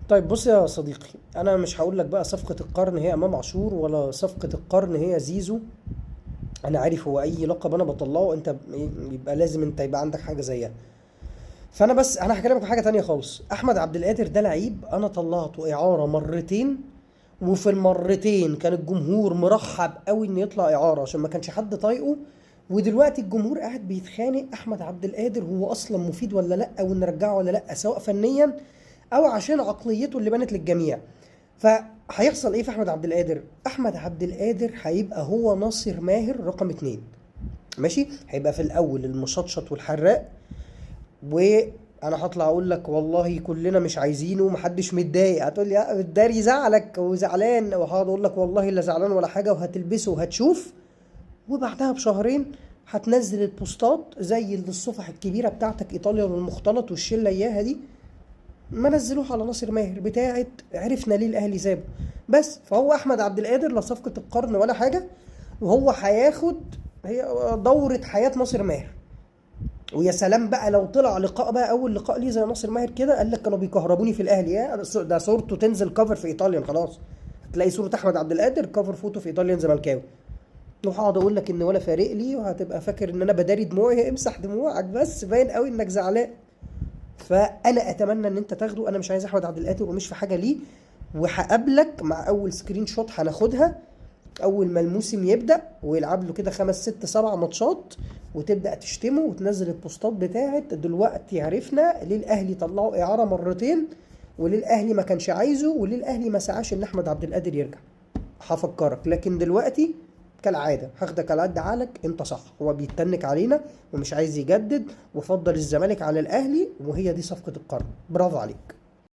طيب بص يا صديقي، انا مش هقول لك بقى صفقة القرن هي امام عاشور ولا صفقة القرن هي زيزو. انا عارف هو اي لقب انا بطلعه انت يبقى لازم انت يبقى عندك حاجة زيها. فانا بس انا هكلمك في حاجة تانية خالص. احمد عبد القادر ده لعيب انا طلعته اعارة مرتين، وفي المرتين كان الجمهور مرحب قوي انه يطلع اعارة عشان ما كانش حد طايقه. ودلوقتي الجمهور قاعد بيتخانق احمد عبد القادر هو اصلا مفيد ولا لا، او نرجعه ولا لا، سواء فنيا او عشان عقليته اللي بانت للجميع. فهيحصل ايه في احمد عبد القادر؟ احمد عبد القادر هيبقى هو ناصر ماهر رقم اتنين. ماشي، هيبقى في الاول المشطشط والحراق. وانا هطلع اقول لك والله كلنا مش عايزينه ومحدش متضايق، هتقول لي الداري يزعلك وزعلان، وهقعد اقول لك والله لا زعلان ولا حاجه وهتلبسه وهتشوف. وبعدها بشهرين هتنزل البوستات زي اللي الصفح الكبيره بتاعتك ايطاليا والمختلط والشله اياها دي، ما نزلوه على ناصر ماهر بتاعت عرفنا ليه الاهلي سابه. بس فهو احمد عبد القادر لا صفقه القرن ولا حاجه، وهو هياخد هي دوره حياه ناصر ماهر. ويا سلام بقى لو طلع لقاء بقى اول لقاء ليه زي ناصر ماهر كده قال لك كانوا بيكهربوني في الاهلي، يا ده صورته تنزل كفر في ايطاليا خلاص. هتلاقي صوره احمد عبد القادر كفر فوتو في ايطاليا زملكاوي. وهقعد اقول لك ان ولا فارق لي، وهتبقى فاكر ان انا بداري دموعي. امسح دموعك بس، باين قوي انك زعلان. فانا اتمنى ان انت تاخده، انا مش عايز احمد عبد القادر ومش في حاجه ليه. وهقابلك مع اول سكرين شوت هناخدها اول ما الموسم يبدا ويلعب له كده خمس ست سبع ماتشات، وتبدا تشتمه وتنزل البوستات بتاعت دلوقتي عرفنا ليه الاهلي طلعوا اعاره مرتين، وليه الاهلي ما كانش عايزه، وليه الاهلي ما سعاش ان احمد عبد القادر يرجع. هفكرك، لكن دلوقتي كالعاده هاخدك على قد عقلك. انت صح، هو بيتنك علينا ومش عايز يجدد وفضل الزمالك على الاهلي، وهي دي صفقه القرن. برافو عليك.